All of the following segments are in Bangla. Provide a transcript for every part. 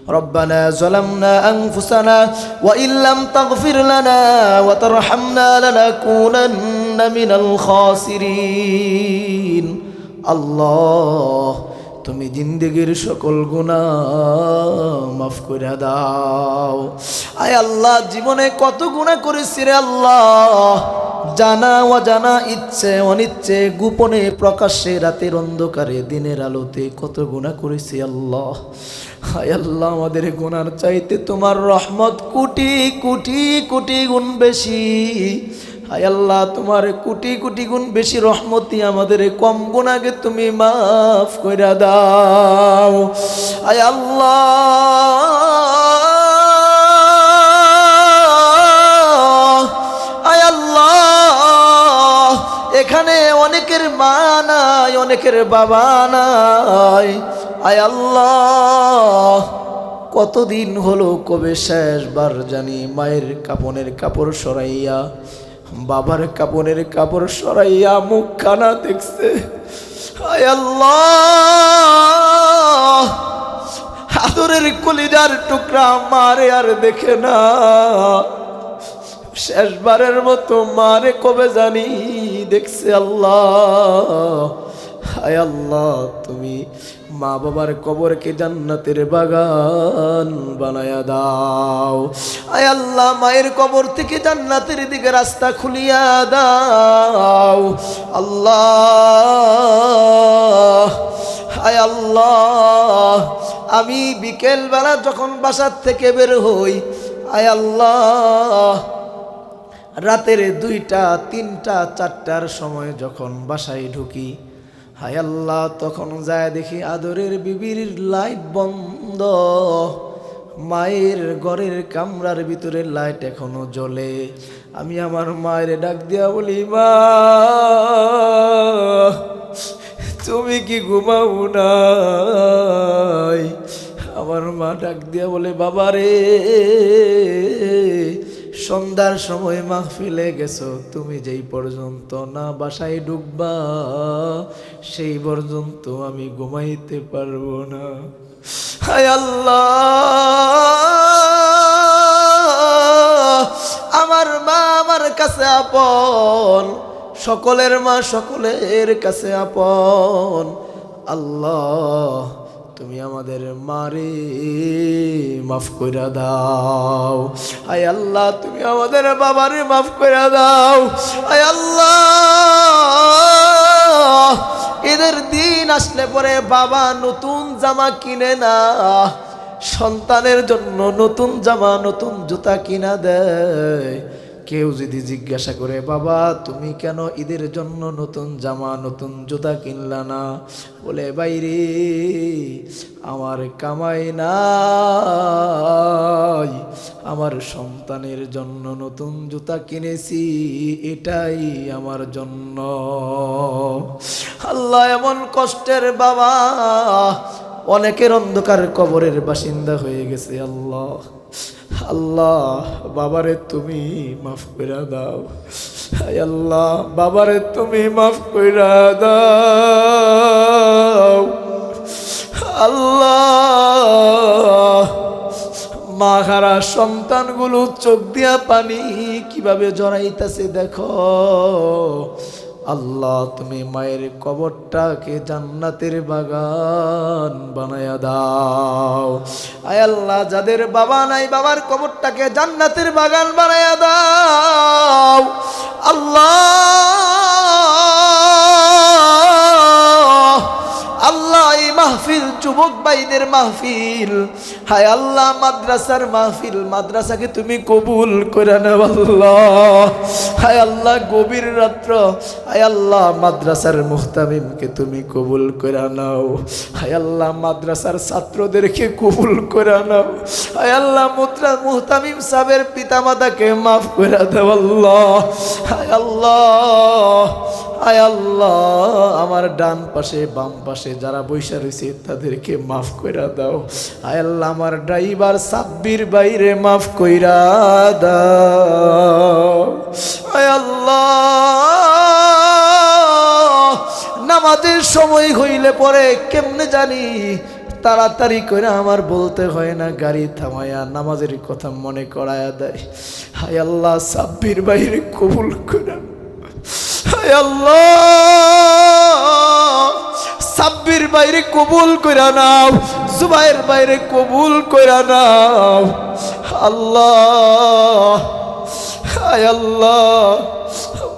ربنا ظلمنا أنفسنا وإن لم تغفر لنا وترحمنا لنكونن من الخاسرين আল্লাহ তুমি জিন্দেগীর সকল গুনাহ মাফ করে দাও। আয় আল্লাহ, জীবনে কত গুনাহ করেছি রে আল্লাহ, জানা অজানা, ইচ্ছে অনিচ্ছে, গোপনে প্রকাশ্যে, রাতের অন্ধকারে দিনের আলোতে কত গুনাহ করেছি আল্লাহ। হায় আল্লাহ, আমাদের গুনার চাইতে তোমার রহমত কোটি কোটি কোটি গুণ বেশি। হায় আল্লাহ, তোমার কোটি কোটি গুণ বেশি রহমতি আমাদের কম গুনাহকে তুমি মাফ কইরা দাও। হায় আল্লাহ, হায় আল্লাহ, এখানে অনেকের মা নাই, অনেকের বাবা নাই। আয় আল্লাহ, কতদিন হলো, কবে শেষবার জানি মায়ের কাপনের কাপড় সরাইয়া, বাবার কাপনের কাপড় সরাইয়া মুখখানা দেখছে। আয় আল্লাহ, আদরের কলিজার টুকরা মারে আর দেখে না, শেষবারের মতো মারে কবে জানি দেখছে আল্লাহ। হায় আল্লাহ, তুমি মা বাবার কবরকে জান্নাতের বাগান বানায়া দাও। আয় আল্লাহ, মায়ের কবর থেকে জান্নাতের দিকে রাস্তা খুলিয়া দাও আল্লাহ। আয় আল্লাহ, আমি বিকেল বেলা যখন বাসার থেকে বের হই, আয় আল্লাহ, রাতের 2টা 3টা 4টার সময় যখন বাসায় ঢুকি, হায় আল্লাহ, তখন যায় দেখি আদরের বিবির লাইট বন্ধ, মায়ের ঘরের কামরার ভিতরে লাইট এখনো জ্বলে। আমি আমার মায়ের ডাক দিয়া বলি, মা তুমি কি ঘুমাও নাই? আমার মা ডাক দিয়া বলে, বাবা রে, সন্ধ্যার সময় মাহফিলে গেছো, তুমি যেই পর্যন্ত না বাসায় ঢুকবা সেই পর্যন্ত আমি ঘুমাইতে পারবো না। হায় আল্লাহ, আমার মা আমার কাছে আপন, সকলের মা সকলের কাছে আপন। আল্লাহ, তুমি আমাদের মারে মাফ কইরা দাও। আয় আল্লাহ, তুমি আমাদের বাবারে মাফ কইরা দাও। আয় আল্লাহ, ঈদের দিন আসলে পরে বাবা নতুন জামা কিনে না, সন্তানের জন্য নতুন জামা নতুন জুতা কিনা দেয়। কেউ যদি জিজ্ঞাসা করে, বাবা তুমি কেন ঈদের জন্য নতুন জামা নতুন জুতা কিনলা না? বলে, বাইরে আমার কামাই নাই, আমার সন্তানের জন্য নতুন জুতা কিনেছি, এটাই আমার জন্য। আল্লাহ, এমন কষ্টের বাবা, অনেকের অন্ধকার কবরের বাসিন্দা হয়ে গেছে আল্লাহ। আল্লাহ, বাবারে তুমি মাফ কইরা দাও। হায় আল্লাহ, বাবারে তুমি মাফ কইরা দাও আল্লাহ। মা হারা সন্তানগুলো চোখ দিয়া পানি কিভাবে জড়াইতেছে দেখো আল্লাহ। তুমি মায়ের কবরটাকে জান্নাতের বাগান বানায়া দাও। আয় আল্লাহ, যাদের বাবা নাই, বাবার কবরটাকে জান্নাতের বাগান বানায়া দাও আল্লাহ। আল্লাহ, এই মাহফিল যুবক ভাইদের মাহফিল, হায় আল্লাহ, মাদ্রাসার মাহফিল, মাদ্রাসাকে তুমি কবুল করে নাও আল্লাহ। হায় আল্লাহ, গভীর রাত্র, হায় আল্লাহ, মাদ্রাসার মুহতামিমকে তুমি কবুল করে নাও। হায় আল্লাহ, মাদ্রাসার ছাত্রদেরকে কবুল করে নাও। হায় আল্লাহ, মুহতামিম সাহেবের পিতামাতাকে মাফ করে দাও আল্লাহ। হায় আল্লাহ, আয় আল্লাহ, আমার ডান পাশে বাম পাশে যারা বৈশা রয়েছে তাদেরকে মাফ কইরা দাও। আয় আল্লাহ, আমার ড্রাইভার সাব্বির বাইরে মাফ কইরা দাও। আয় আল্লাহ, নামাজের সময় হইলে পরে কেমনে জানি তাড়াতাড়ি করে আমার বলতে হয় না, গাড়ি থামায়া নামাজের কথা মনে করায়া দেয়। হায় আল্লাহ, সাব্বির বাইরে কবুল করে। হায় আল্লাহ, সাব্বির বাইরে কবুল করে নাও, জুবাইর বাইরে কবুল করে নাও আল্লাহ। হায় আল্লাহ,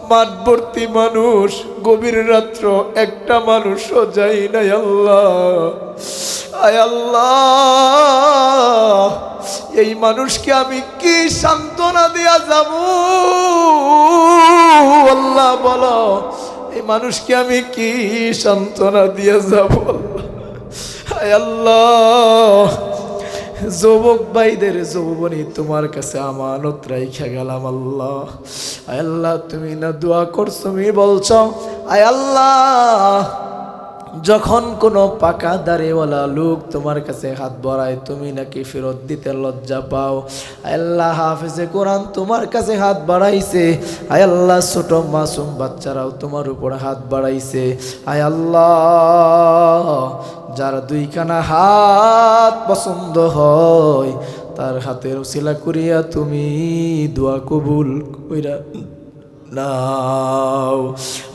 মাঠভর্তি মানুষ, গভীর রাত্র একটা মানুষও যাই নাই আল্লাহ। আয় আল্লাহ, এই মানুষকে আমি কি সান্ত্বনা দিয়া যাব আল্লাহ বলো, এই মানুষকে আমি কি সান্ত্বনা দিয়া যাব আয় আল্লাহ। যুবক ভাইদের যৌবনী তোমার কাছে আমানত রাইখা গেলাম আল্লাহ। আয় আল্লাহ, তুমি না দোয়া করছো, তুমি বলছো আয় আল্লাহ, যখন কোনো পাকা দাড়িওয়ালা লোক তোমার কাছে হাত বাড়ায় তুমি নাকি ফেরত দিতে লজ্জা পাও। আয় আল্লাহ, হাফেজে কোরআন তোমার কাছে হাত বাড়াইছে। আয় আল্লাহ, ছোট মাসুম বাচ্চারাও তোমার উপর হাত বাড়াইছে। আয় আল্লাহ, যার দুইখানা হাত পছন্দ হয় তার হাতের উসিলা করিয়া তুমি দোয়া কবুল কইরা নাও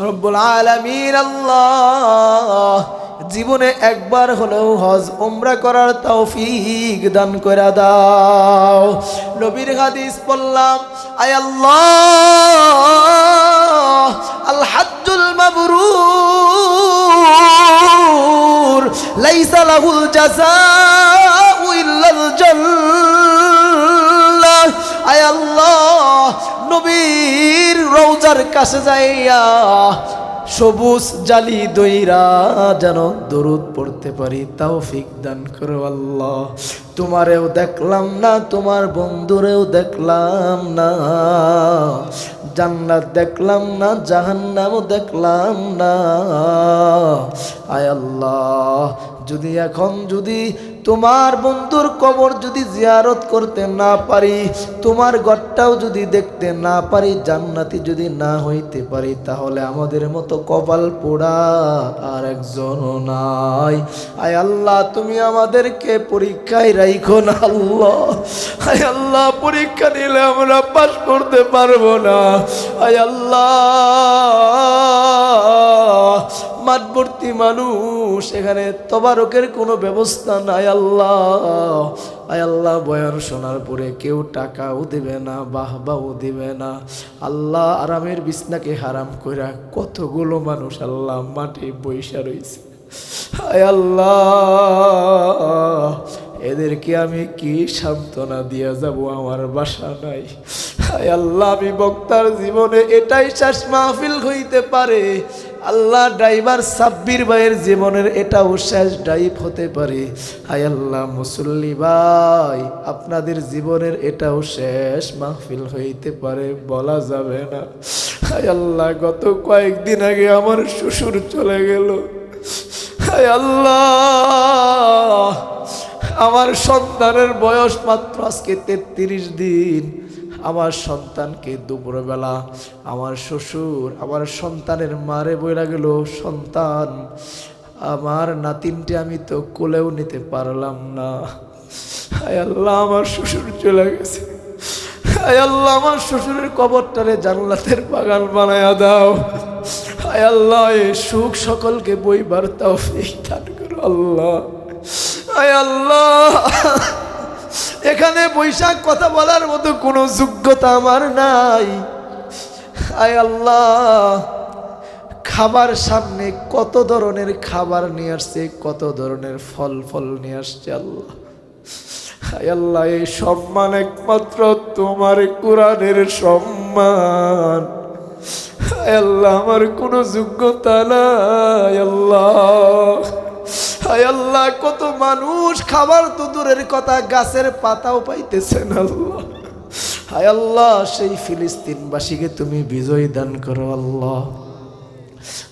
রব্বুল আলামিন। আল্লাহ, জীবনে একবার হলেও হজ উমরা করার তৌফিক দান করে দাও। নবীর হাদিস পড়লাম, আয় আল্লাহ, আল হাজ্জুল মাবরুর লাইসা লাহুল জাযাউ ইল্লাল জান্নাহ। আয় আল্লাহ, নবীর রওজার কাছে যাইয়া সবুজ জালি দইরা যেন দরুদ পড়তে পারি তৌফিক দান করো আল্লাহ। তোমারেও দেখলাম না, তোমার বন্ধুরেও দেখলাম না, জান্নাত দেখলাম না, জাহান্নামও দেখলাম না। আয় আল্লাহ, যদি এখন যদি তোমার বন্ধুর কবর যদি জিয়ারত করতে না পারি, তোমার ঘরটাও যদি দেখতে না পারি, জান্নাতি যদি না হইতে পারি, তাহলে আমাদের মতো কপাল পোড়া আর একজনও নাই। আয় আল্লাহ, তুমি আমাদেরকে পরীক্ষায় রাইখো না আল্লাহ। আয় আল্লাহ, পরীক্ষা নিলে আমরা পাস করতে পারবো না। আয় আল্লাহ, মাঠভর্তি মানুষ, এখানে তবারকের কোনো ব্যবস্থা নাই আল্লাহ। আয় আল্লাহ, বয়ান শোনার পরে কেউ টাকাও দেবে না, বাহবাও দেবে না আল্লাহ। আরামের বিছনাকে হারাম কইরা কতগুলো মানুষ আল্লাহ মাঠে বইসা রইছে। আয় আল্লাহ, এদেরকে আমি কি সান্ত্বনা দিয়া যাব, আমার বাসা নাই। হায় আল্লাহ, আমি বক্তার জীবনে এটাই শেষ মাহফিল হইতে পারে আল্লাহ। ড্রাইভার সাব্বির ভাইয়ের জীবনের এটাও শেষ ড্রাইভ হতে পারে। হায় আল্লাহ, মুসল্লি ভাই আপনাদের জীবনের এটাও শেষ মাহফিল হইতে পারে, বলা যাবে না। হায় আল্লাহ, গত কয়েকদিন আগে আমার শ্বশুর চলে গেল। হায় আল্লাহ, আমার সন্তানের বয়স মাত্র আজকে 33 দিন। আমার সন্তানকে দুপুরবেলা আমার শ্বশুর আমার সন্তানের মারে বইরা গেল, সন্তান আমার নাতিনটি আমি তো কোলেও নিতে পারলাম না। হায় আল্লাহ, আমার শ্বশুর চলে গেছে। হায় আল্লাহ, আমার শ্বশুরের কবরটারে জান্নাতের বাগান বানায়া দাও। হায় আল্লাহ, এই সুখ সকলকে বইবার তৌফিক দান করো আল্লাহ। হায় আল্লাহ, এখানে বৈশাখ কথা বলার মতো কোনো যোগ্যতা আমার নাই। আয় আল্লাহ, খাবার সামনে কত ধরনের খাবার নিয়ে আসছে, কত ধরনের ফল নিয়ে আসছে আল্লাহ। হায় আল্লাহ, এই সম্মান একমাত্র তোমার কোরআনের সম্মান। হায় আল্লাহ, আমার কোনো যোগ্যতা নাই আল্লাহ। হায় আল্লাহ, কত মানুষ খাবার তো দূরের কথা, গাছের পাতাও পাইতেছে না আল্লাহ। হায় আল্লাহ, সেই ফিলিস্তিনবাসীকে তুমি বিজয় দান করো আল্লাহ।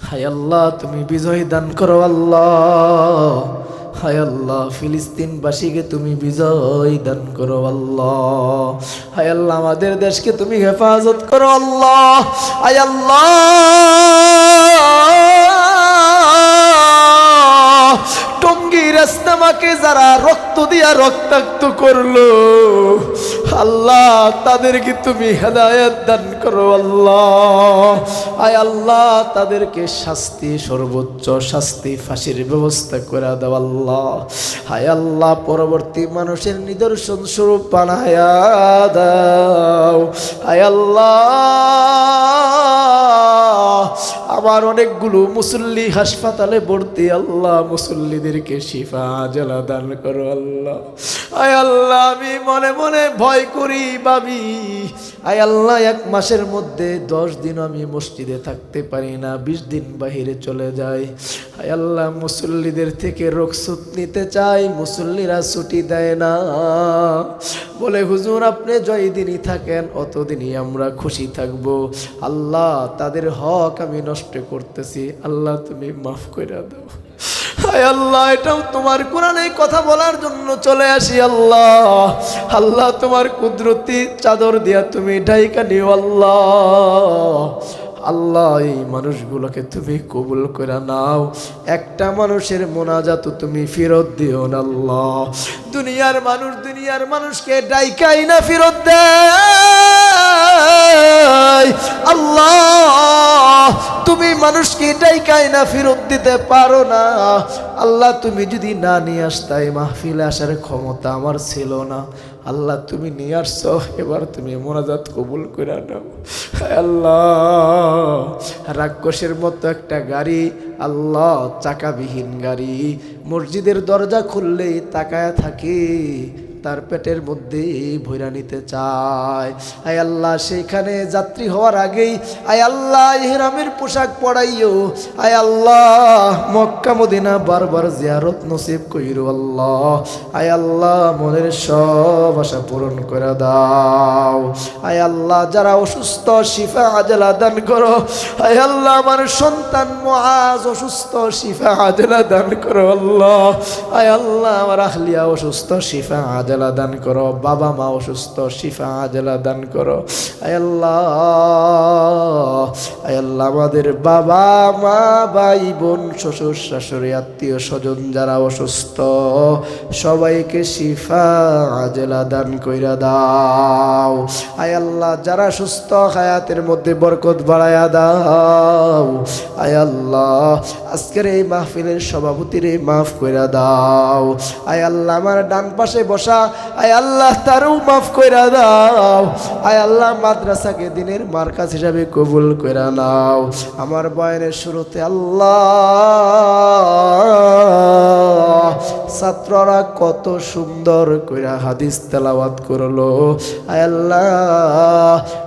হায় আল্লাহ, তুমি বিজয় দান করো আল্লাহ। হায় আল্লাহ, ফিলিস্তিনবাসীকে তুমি বিজয় দান করো আল্লাহ। হায় আল্লাহ, আমাদের দেশকে তুমি হেফাজত করো আল্লাহ। হায় আল্লাহ, টঙ্গীর নবীর ইসলামকে যারা রক্ত দিয়া রক্তাক্ত করলো আল্লাহ তাদেরকে তুমি হেদায়েত দান করো আল্লাহ। আয় আল্লাহ তাদেরকে শাস্তি, সর্বোচ্চ শাস্তি, ফাঁসির ব্যবস্থা করে দাও আল্লাহ। হায় আল্লাহ পরবর্তী মানুষের নিদর্শন স্বরূপ বানায়া দাও। হায় আল্লাহ আমার অনেকগুলো মুসল্লি হাসপাতালে ভর্তি আল্লাহ, মুসল্লিদেরকে শিফা আজলা দান করো আল্লাহ। আয় আল্লাহ আমি মনে মনে ভয় করি ভাবি, আয় আল্লাহ 1 মাসের মধ্যে 10 দিন আমি মসজিদে থাকতে পারি না, 20 দিন বাহিরে চলে যাই। আয় আল্লাহ মুসল্লিদের থেকে রুখসত নিতে চাই, মুসল্লিরা ছুটি দেয় না, বলে হুজুর আপনি যতদিনই থাকেন অতদিনই আমরা খুশি থাকব। আল্লাহ তাদের হক আমি নষ্ট করতেছি, আল্লাহ তুমি মাফ করে দাও। হায় আল্লাহ এটাও তোমার কোরআনে কথা বলার জন্য চলে আসি আল্লাহ। আল্লাহ তোমার কুদরতি চাদর দিয়া তুমি ঢাইকা নিও আল্লাহ। আল্লাহ এই মানুষগুলোকে তুমি কবুল করে নাও, একটা মানুষের মোনাজাত তুমি ফেরত দিও না আল্লাহ। দুনিয়ার মানুষকে ডাইকাই না ফেরত দেয় আল্লাহ, তুমি মানুষকে ডাইকাই না ফেরত দিতে পারো না আল্লাহ। তুমি যদি না নিয়ে আসতাই মাহফিলে আসার ক্ষমতা আমার ছিল না আল্লাহ, তুমি নিয়ে আসছো, এবার তুমি মোনাজাত কবুল করে নাও আল্লাহ। রাক্ষসের মতো একটা গাড়ি আল্লাহ, চাকাবিহীন গাড়ি, মসজিদের দরজা খুললেই তাকায়া থাকে, তার পেটের মধ্যে ভৈরা নিতে চায়। আয় আল্লাহ সেইখানে যাত্রী হওয়ার আগেই আয় আল্লাহ ইহরামের পোশাক পরাইও। আয় আল্লাহ মক্কা মদিনা বারবার জিয়ারত নসিব কইরো আল্লাহ। আয় আল্লাহ মনের সব আশা পূরণ করে দাও। আয় আল্লাহ যারা অসুস্থ শিফা আজলা দান করো। আয় আল্লাহ আমার সন্তান মুআজ অসুস্থ, শিফা আজলা দান করো আল্লাহ। আয় আল্লাহ আমার আহলিয়া অসুস্থ, শিফা আজলা দান করো। বাবা মা অসুস্থ, শিফা আজলা দান করো। আয় আল্লাহ আমাদের বাবা মা ভাই বোন শ্বশুর শাশুড়ি আত্মীয় স্বজন যারা অসুস্থ সবাইকে শিফা আজলা দান কইরা দাও। আয় আল্লাহ যারা সুস্থ হায়াতের মধ্যে বরকত বাড়ায়া দাও। আয় আল্লাহ আজকের এই মাহফিলের সভাপতিরে মাফ কইরা দাও। আয় আল্লাহ আমার ডান পাশে বসা আয় আল্লাহ তারও মাফ কইরা দাও। আয় আল্লাহ মাদ্রাসাকে দিনের মার্কাজ হিসাবে কবুল কইরা নাও। আমার বয়ানের শুরুতে আল্লাহ ছাত্ররা কত সুন্দর কইরা হাদিস তেলাওয়াত করলো। আয় আল্লাহ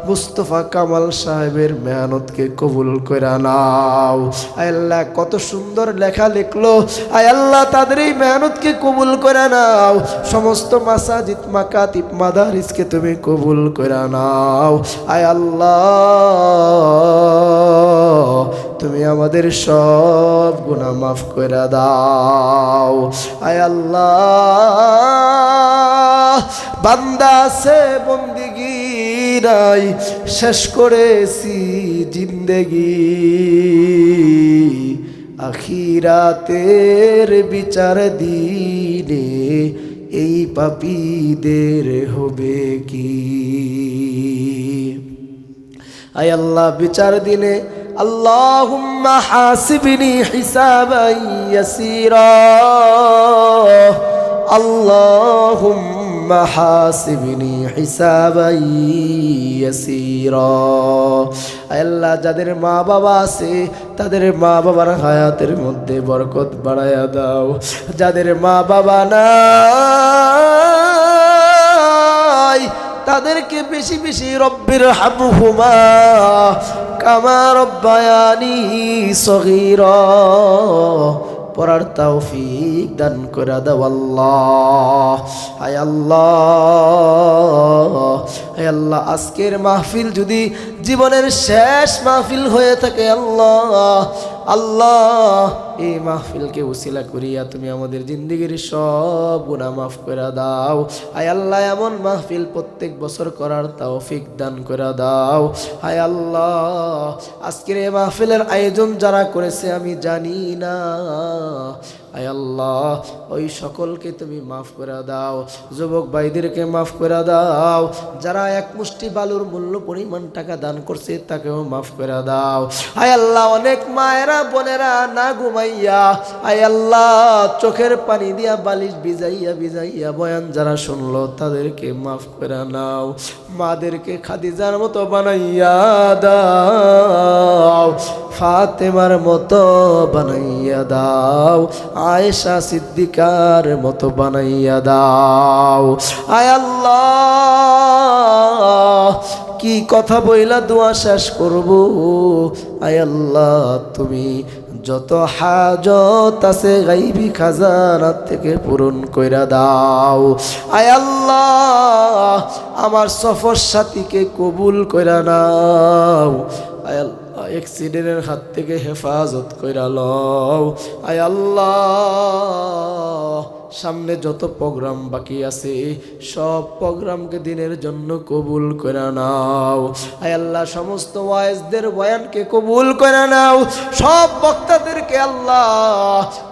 মুস্তফা কামাল সাহেবের মেহনতকে কবুল কইরা নাও। আয় আল্লাহ কত সুন্দর লেখা লিখলো। আয় আল্লাহ তাদের এই মেহনতকে কবুল করে নাও। সমস্ত মাসাজিদ মাকাতিব মাদারিসকে তুমি কবুল করে নাও। আয় আল্লাহ তুমি আমাদের সব গুনাহ মাফ করে দাও। আয় আল্লাহ বান্দা আছে বন্দিগি নাই, শেষ করেছি জিন্দেগি, আখিরাতের বিচার দিনে এই পাপীদের হবে কি। আয় আল্লাহ বিচার দিনে আল্লাহুম্মা হাসিবনি হিসাবান ইয়াসীরা, আল্লাহুম্মা হাসিবনি হিসাবান ইয়াসীরা। আয় আল্লাহ যাদের মা বাবা আছে তাদের মা বাবার হায়াতের মধ্যে বরকত বাড়ায়া দাও। যাদের মা বাবা নাই তাদেরকে বেশি বেশি রব্বির হামহুমা কামা রব্বায়ানি সগীরা পড়ার তৌফিক দান করে দাও আল্লাহ। আয় আল্লাহ আয় আল্লাহ আজকের মাহফিল যদি জীবনের শেষ মাহফিল হয়ে থাকে আল্লাহ, আল্লাহ এই মাহফিলকে উসিলা করিয়া তুমি আমাদের জিন্দেগির সব গুনাহ মাফ করে দাও। আয় আল্লাহ, এমন মাহফিল প্রত্যেক বছর করার তৌফিক দান করে দাও। আয় আল্লাহ, আজকের এই মাহফিলের আয়োজন যারা করেছে আমি জানি না, আয় আল্লাহ ওই সকলকে তুমি মাফ করে দাও। যুবক ভাইদেরকে মাফ করে দাও। যারা এক মুষ্টি বালুর মূল্য পরিমাণ টাকা দান করছে তাকেও মাফ করে দাও। আয় আল্লাহ, অনেক মায়েরা বোনেরা না ঘুমাইয়া, আয় আল্লাহ চোখের পানি দিয়া বালিশ ভিজাইয়া ভিজাইয়া বয়ান যারা শুনলো তাদেরকে মাফ করে নাও। মাদেরকে খাদিজার মতো বানাইয়া দাও, ফাতেমার মতো বানাইয়া দাও, আয়েশা সিদ্দিকার মতো বানাইয়া দাও। আয় আল্লাহ, কি কথা বইলা দোয়া শেষ করব। আয় আল্লাহ, তুমি যত হাজত আছে গাইবি খাজানা থেকে পূরণ কইরা দাও। আয় আল্লাহ, আমার সফর সাথীকে কবুল কইরা নাও। আয় আল্লাহ, অ্যাক্সিডেন্টের হাত থেকে হেফাজত কইরা লও। আয় আল্লাহ, সামনে যত প্রোগ্রাম বাকি আছে সব প্রোগ্রামকে দিনের জন্য কবুল করে নাও। আয় আল্লাহ, সমস্ত ওয়াইজদের বয়ানকে কবুল করে নাও। সব বক্তাদেরকে আল্লাহ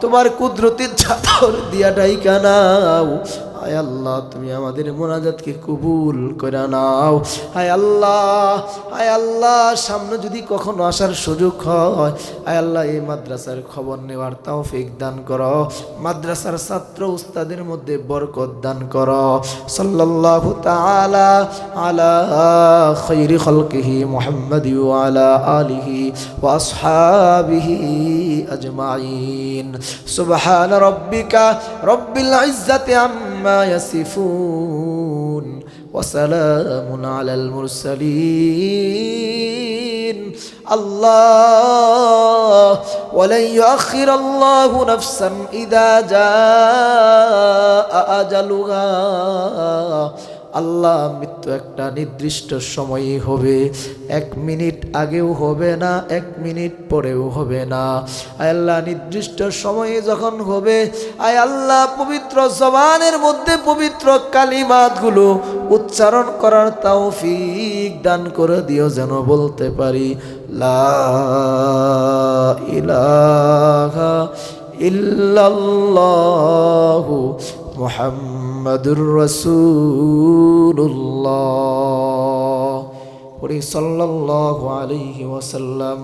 তোমার কুদরতের চাদর দিয়া ঢাইকা নাও। আয় আল্লাহ, তুমি আমাদের মোনাজাতকে কবুল করে নাও। আয় আল্লাহ, আয় আল্লাহ, সামনে যদি কখনো আসার সুযোগ হয়, আয় আল্লাহ এই মাদ্রাসার খবর নেওয়ার তৌফিক দান করো। মাদ্রাসার ছাত্র উস্তাদের মধ্যে বরকত দান করো। সাল্লাল্লাহু তাআলা আলা খায়রি খালকিহি মুহাম্মাদি ওয়া আলা আলিহি ওয়া আসহাবিহি আজমাইন। সুবহানা রাব্বিকা রাব্বিল ইজ্জাতি আম্মা يصفون وسلام على المرسلين الله ولن يؤخر الله نفسا إذا جاء أجلها আল্লাহ, মৃত্যু একটা নির্দিষ্ট সময়ই হবে, 1 মিনিট আগেও হবে না, 1 মিনিট পরেও হবে না। আয় আল্লাহ, নির্দিষ্ট সময়ে যখন হবে, আয় আল্লাহ পবিত্র জবানের মধ্যে পবিত্র কালিমাতগুলো উচ্চারণ করার তৌফিক দান করে দিও, যেন বলতে পারি লা ইলাহা ইল্লাল্লাহু মুহাম্মাদুর রাসূলুল্লাহ। সাল্লাল্লাহু আলাইহি ওয়াসাল্লাম।